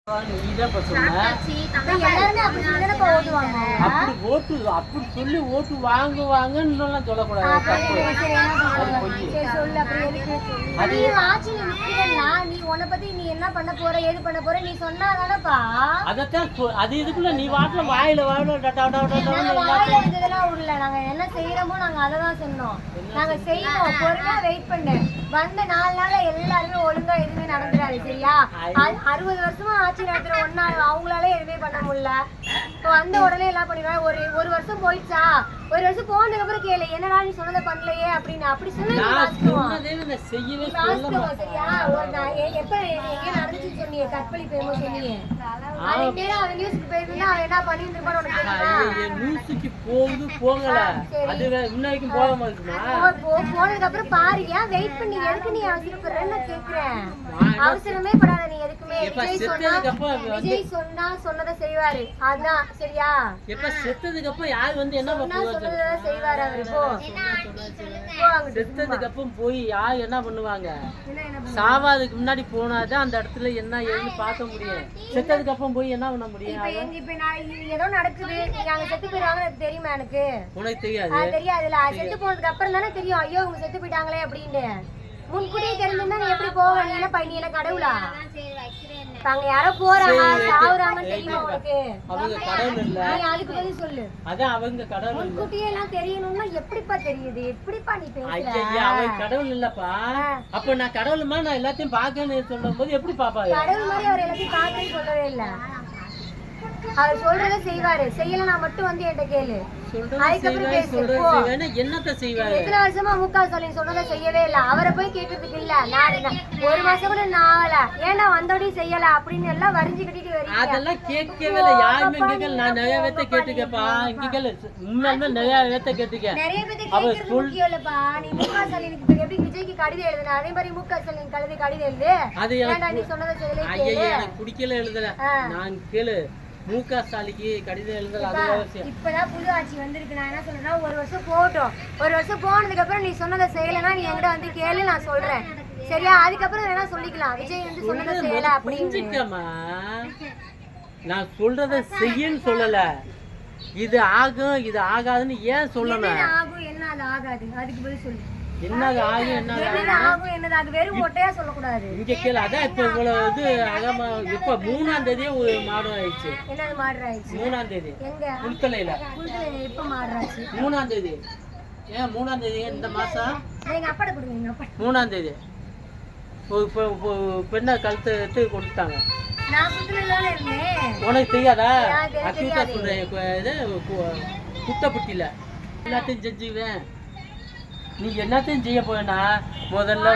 அப்படி சொல்லி ஓட்டு வாங்குவாங்கன்னு சொல்லக்கூடாது. அது இதுக்குள்ள நீ வாட்டுல வாயில நாங்க என்ன செய்யறோமோ நாங்க அததான் சொன்னோம். நாங்க செய்யணும், பொறுமையா வெயிட் பண்ணு. வந்த 4 நாள்ல எல்லாருமே ஒழுங்கா எதுவுமே நடந்துடாது. சரியா? 60 வருஷமா ஆட்சி நடத்துற ஒன்னா அவங்களால எதுவுமே பண்ண முடியல. இப்போ வந்த உடனே எல்லாம் பண்ணிடுவாங்க. ஒரு வருஷம் போயிடுச்சா, ஒரு வருஷம் போனதுக்கு அப்புறம் கேளு, என்னடா நீ சொன்னதை பண்ணலையே அப்படின்னு. அப்படி சொன்னா சரியா? எப்ப எங்க நடந்துச்சுன்னு சொன்னீங்க, கற்பழிப்பு என்னமோ சொன்னீங்க. அவன் நியூஸ்க்கு போயிருந்தா அவன் என்ன பண்ணிட்டு இருப்பான்னு உனக்கு போனதுக்கு அப்புறம் பாரு. ஏன் வெயிட் பண்ணி எதுக்கு நீ அவசரப்படுறேன்னு கேக்குறேன். அவசரமே படாத நீ எதுக்குமே. விஜய் சொன்னா சொன்னதை செய்வாரு. அதான் சரியா? எப்ப செத்ததுக்கு அப்புறம் யாரு வந்து என்ன சொன்னதை செய்வாரு அவரு. செத்ததுக்கு அப்புறம் போய் யார் என்ன பண்ணுவாங்க? சாவாதுக்கு முன்னாடி போனாதான் அந்த இடத்துல என்ன ஏன்னு பார்க்க முடியும். செத்ததுக்கு அப்புறம் போய் என்ன பண்ண முடியும்? ஏதோ நடக்குது, அங்க செத்து போயிடுவாங்க தெரியுமா? எனக்கு உனக்கு தெரியாது. தெரியாதுல்ல, செத்து போனதுக்கு அப்புறம் தானே தெரியும். ஐயோ இவங்க செத்து போயிட்டாங்களே அப்படின்னு. முன்கூட்டியே தெரிஞ்சிருந்தா நீ எப்படி போவ? நீ என்ன கடவுளா? அங்க யாரோ போறாங்க சாவுறாங்கன்னு தெரியுமா உனக்கு? அவங்க கடவுள் இல்ல. நீ அதுக்கு பதில் சொல்லு. அதான் அவங்க கடவுள். முன்கூட்டியே எல்லாம் தெரியணும்னா எப்படிப்பா தெரியுது? எப்படிப்பா நீ பேசுற? ஐயா அவங்க கடவுள் இல்லப்பா. அப்ப நான் கடவுள்மா நான் எல்லாத்தையும் பாக்கன்னு சொல்லும்போது எப்படி பாப்பாங்க? கடவுள் மாதிரி அவர் எல்லாத்தையும் பாக்கன்னு சொல்லவே இல்ல. அவர் சொல்றதை செய்வாரு. செய்யலனா மட்டும் வந்து என்கிட்ட கேளு. என்னத்த செய்வாரு? எத்தனை வருஷமா முக ஸ்டாலின் சொன்னதை செய்யவே இல்ல. அவரை போய் கேட்கறதுக்கு இல்ல. நான் ஒரு மாசம் கூட நாவல, ஏன்னா வந்தோடனே செய்யல அப்படின்னு எல்லாம் வரிஞ்சு கட்டிட்டு வரீங்க. அதெல்லாம் கேட்கவே இல்ல. யாருமே கேட்கல. நான் நிறைய பேத்த கேட்டுக்கப்பா. இங்க கேளு, உண்மையாலுமே நிறைய பேத்த கேட்டுக்க. நிறைய பேத்த கேட்கறது முக்கியம் இல்லப்பா. நீ முக ஸ்டாலினுக்கு எப்படி விஜய்க்கு கடிதம் எழுதுன அதே மாதிரி முக ஸ்டாலின் கடிதம் எழுது. அது நீ சொன்னதை செய்யல. ஐயா எனக்கு பிடிக்கல எழுதல. நான் கேளு, முக ஸ்டாலினுக்கு கடிதம் எழுதல. அது அவசியம். இப்பதான் புது ஆட்சி வந்திருக்கு. நான் என்ன சொல்றேன்னா, ஒரு வருஷம் போகட்டும். ஒரு வருஷம் போனதுக்கு அப்புறம் நீ சொன்னதை செய்யலைன்னா நீ என்கிட்ட வந்து கேளு, நான் சொல்றேன். சரியா? அதுக்கப்புறம் வேணா சொல்லிக்கலாம். விஜய் வந்து சொன்னதை செய்யல அப்படின்னு. நான் சொல்றதை செய்யன்னு சொல்லல. இது ஆகும் இது ஆகாதுன்னு ஏன் சொல்லணும்? ஆகும் என்ன அது ஆகாது அதுக்கு பதில் சொல்லு. என்னது ஆகும் என்னது ஆகும் என்னது அது வெறும் ஒட்டையா சொல்லக்கூடாது. இங்க கேளு. அதான் இப்ப இவ்வளவு இது அகமா இப்ப 3ஆம் தேதியே ஒரு மாடம் ஆயிடுச்சு. என்னது மாடம் ஆயிடுச்சு? 3ஆம் தேதி எங்க குளித்தலையில. இப்ப மாடம் ஆச்சு 3ஆம் தேதி. ஏன் 3ஆம் தேதி? இந்த மாசம் எங்க அப்பாட்ட கொடுங்க. எங்க அப்பா 3ஆம் தேதி பெண்ணை கழுத்து எடுத்து கொடுத்தாங்க. நான் குளித்தலையில இருந்தேன். உனக்கு தெரியாதா? அக்யூட்டா சொல்றேன். இது குட்டப்பட்டியில எல்லாத்தையும் செஞ்சுவேன். நீ என்னத்தையும் செய்ய போனா முதல்ல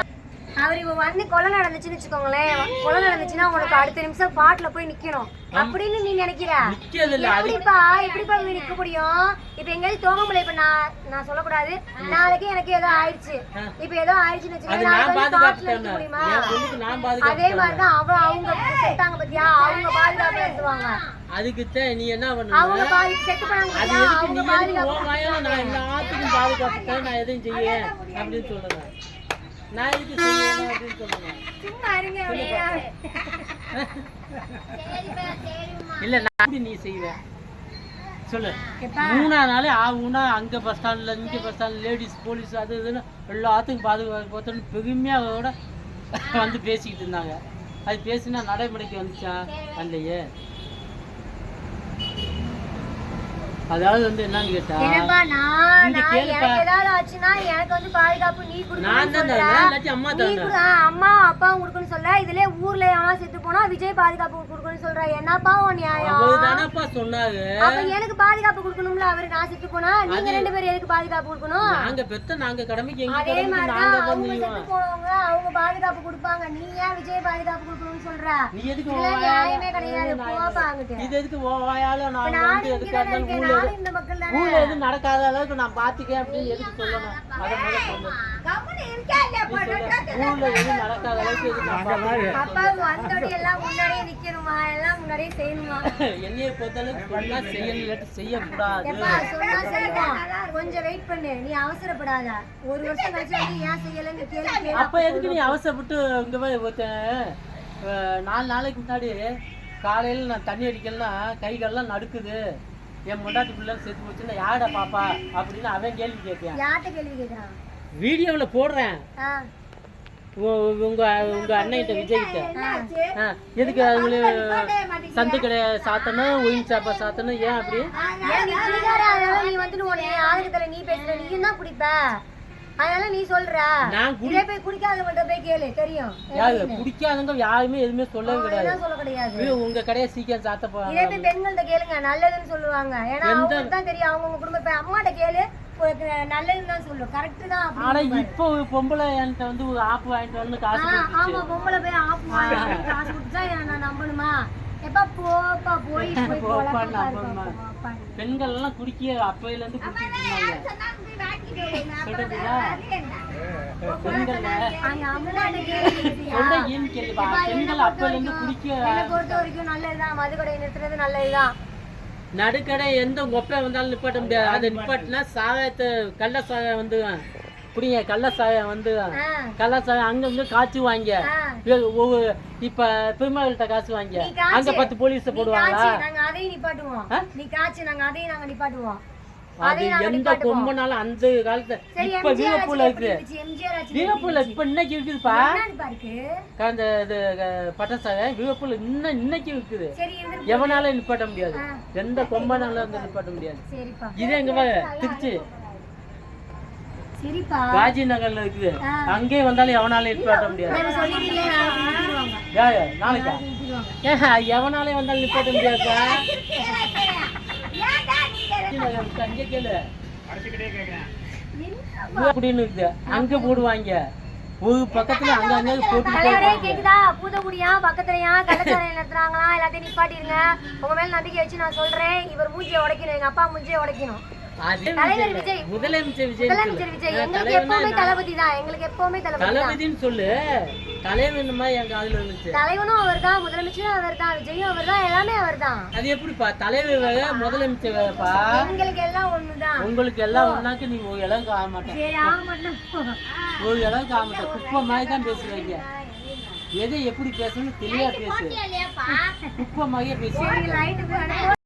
அவர் இவ வந்து கொலை நடந்துச்சுன்னு வச்சுக்கோங்களேன். கொலை நடந்துச்சுன்னா உங்களுக்கு அடுத்த நிமிஷம் பாட்டுல போய் நிக்கணும் அப்படின்னு நீ நினைக்கிற? எப்படிப்பா நிக்க முடியும்? இப்ப எங்கேயாவது தோகமுலை. இப்ப நான் சொல்லக்கூடாது. நாளைக்கு எனக்கு ஏதோ ஆயிடுச்சு. இப்ப ஏதோ ஆயிடுச்சுன்னு வச்சுக்கோங்க, முடியுமா? அதே மாதிரிதான் அவங்க செத்தாங்க பத்தியா, அவங்க பாதுகாப்பு எடுத்துவாங்க. அதுக்குத்தான் நீ என்ன பண்ண? அவங்க செத்து போனாங்க. எல்லாத்துக்கும் பாதுகாப்பு நான் எதையும் செய்ய அப்படின்னு சொல்றேன். நான் இதுக்கு செய்யணும் அப்படின்னு சொல்லுவேன். இல்ல நான் நீ செய்வேன் சொல்லு. 3ஆம் நாளே ஆகும்னா அங்க பஸ் ஸ்டாண்ட்ல இங்க பஸ் ஸ்டாண்ட்ல லேடிஸ் போலீஸ் அது இதுன்னு எல்லாத்துக்கும் பாதுகாப்பு பெருமையா கூட வந்து பேசிக்கிட்டு இருந்தாங்க. அது பேசினா நடைமுறைக்கு வந்துச்சா? இல்லையே. அதாவது வந்து என்னன்னு கேட்டா, அம்மா அப்பாவும் கொடுக்கணும்னு சொல்ல, இதுல ஊர்ல எவனா செத்து போனா விஜய் பாதுகாப்பு கொடுக்கணும்னு சொல்ற. என்னப்பா நியாயம்? சொன்னாரு. அப்ப எனக்கு பாதுகாப்பு கொடுக்கணும்ல அவரு. நான் செத்து போனா நீங்க 2 பேரும் எதுக்கு பாதுகாப்பு கொடுக்கணும்? நாங்க பெத்த நாங்க கடமைக்கு அதே மாதிரிதான் அவங்க செத்து போனவங்க அவங்க பாதுகாப்பு கொடுப்பாங்க. நீ ஏன் விஜய் பாதுகாப்பு கொடுக்கணும்னு சொல்ற? நீ எதுக்கு நியாயமே கிடையாது. போப்பாங்க. இது எதுக்கு வாயால நான் வந்து எதுக்கு இந்த மக்கள் ஊர்ல எதுவும் நடக்காத அளவுக்கு நான் பாத்துக்கேன் அப்படின்னு எதுக்கு சொல்லணும்? அதை முதல்ல சொல்லு. ஊர்ல எதுவும் நடக்காத அளவுக்கு என்னைய பொறுத்தளவுக்கு செய்யக்கூடாது. கொஞ்சம் வெயிட் பண்ணு, நீ அவசரப்படாத. ஒரு வருஷம் கழிச்சு ஏன் செய்யலன்னு கேள்வி. அப்ப எதுக்கு நீ அவசரப்பட்டு இங்க 4 நாளைக்கு முன்னாடி காலையில் நான் தண்ணி அடிக்கலன்னா கை காலெல்லாம் நடுக்குது, என் முண்டாட்டி பிள்ளை செத்து போச்சுன்னா யாரா பாப்பா அப்படின்னு அவன் கேள்வி கேட்பேன். யார்கிட்ட கேள்வி கேட்குறான்? வீடியோவில் போடுறேன். உங்க அண்ணன்கிட்ட விஜய்கிட்ட எதுக்கு அவங்களுக்கு சந்து கடை சாத்தணும், ஒயின் சாப்பா சாத்தணும், ஏன் அப்படி? நீ வந்துட்டு உன்னை ஆளுக்கு நீ பேசுற, நீயும் தான் குடிப்ப, அதனால நீ சொல்ற. இதே போய் குடிக்காதவங்கள்ட்ட போய் கேளு, தெரியும். யாரு குடிக்காதவங்க யாருமே எதுவுமே சொல்லவே கிடையாது. சொல்ல கிடையாது. உங்க கடையை சீக்கிரம் சாத்த போறாங்க. இதே போய் பெண்கள்ட்ட கேளுங்க, நல்லதுன்னு சொல்லுவாங்க. ஏன்னா அவங்களுக்கு தான் தெரியும், அவங்க குடும்ப. இப்ப அம்மாட்ட கேளு, நல்லதுன்னு தான் சொல்லும். கரெக்ட் தான். ஆனா இப்போ பொம்பளை என்கிட்ட வந்து ஒரு ஆப்பு வாங்கிட்டு வந்து காசு. ஆமா, பொம்பளை போய் ஆப்பு வாங்கிட்டு காசு கொடுத்தா நான் நம்பணுமா? எப்ப போப்பா போய் நம்பணுமா? பெண்கள் எல்லாம் குடிக்க அப்பையில இருந்து குடிச்சிட்டு இருந்தாங்க. பெண்கள் அப்பையில இருந்து குடிக்க பொறுத்த வரைக்கும் நல்லதுதான். மதுக்கடை நிறுத்துறது நல்லதுதான். நடுக்கடை எந்த கொப்பை வந்தாலும் நிப்பாட்ட முடியாது. அதை நிப்பாட்டினா சாகத்தை கள்ள சாகம் வந்து புரியுங்க, கள்ள சாயம் வந்து கள்ள சாயம் அங்கங்க காய்ச்சுவாங்க. இப்ப பெருமாள்கிட்ட காசு வாங்க, அங்க 10 போலீஸ போடுவாங்களா? நாங்க அதையும் நிப்பாட்டுவோம். நீ காய்ச்சி நாங்க அதையும் நாங்க நிப்பாட்டுவோம். அது எந்த கொம்பனாலும் அந்த காலத்துல. இப்ப வீரப்பூல இருக்கு, வீரப்பூல இப்ப இன்னைக்கு இருக்குதுப்பா. அந்த பட்டசாக வீரப்பூல இன்னைக்கு இருக்குது. எவனால நிப்பாட்ட முடியாது, எந்த கொம்பனால வந்து நிப்பாட்ட முடியாது. இது எங்க திருச்சி காஜி நகர்ல இருக்குது, அங்கே வந்தாலும் எவனாலே நிப்பாட்ட முடியாது. நாளைக்கா எவனாலே வந்தாலும் நிப்பாட்ட முடியாதுப்பா. அங்க கேளு, அங்க போடுவாங்க ஒரு பக்கத்துல, அங்க அங்க போட்டு. கேக்குதா? பூதக்குடியா பக்கத்துலயா கள்ளச்சாராயம் நடத்துறாங்களா? எல்லாத்தையும் நிப்பாட்டிருங்க. உங்க மேல நம்பிக்கை வச்சு நான் சொல்றேன். இவர் மூஞ்சியை உடைக்கணும், எங்க அப்பா மூஞ்சியை உடைக்கணும். தலைவர் விஜய், முதலமைச்சர் விஜய். எங்களுக்கு எப்பவுமே தளபதி தான், எங்களுக்கு எப்பவுமே தளபதின்னு சொல்லு. தலைவனுமா எங்க காதுல இருந்துச்சு. தலைவனும் அவர் தான், முதலமைச்சரும் அவர் தான், விஜயும் அவர் தான், எல்லாமே அவர் தான். அது எப்படிப்பா தலைவர் வேற முதலமைச்சர் வேறப்பா? எங்களுக்கு எல்லாம் ஒண்ணுதான். உங்களுக்கு எல்லாம் ஒண்ணாக்கு நீங்க ஒரு இடம் ஆக மாட்டேன், ஒரு இடம் ஆக மாட்டேன். குப்பை மாதிரி தான் பேசுவீங்க. எதை எப்படி பேசணும்னு தெளிவா பேசு, குப்பை மாதிரியே பேசு.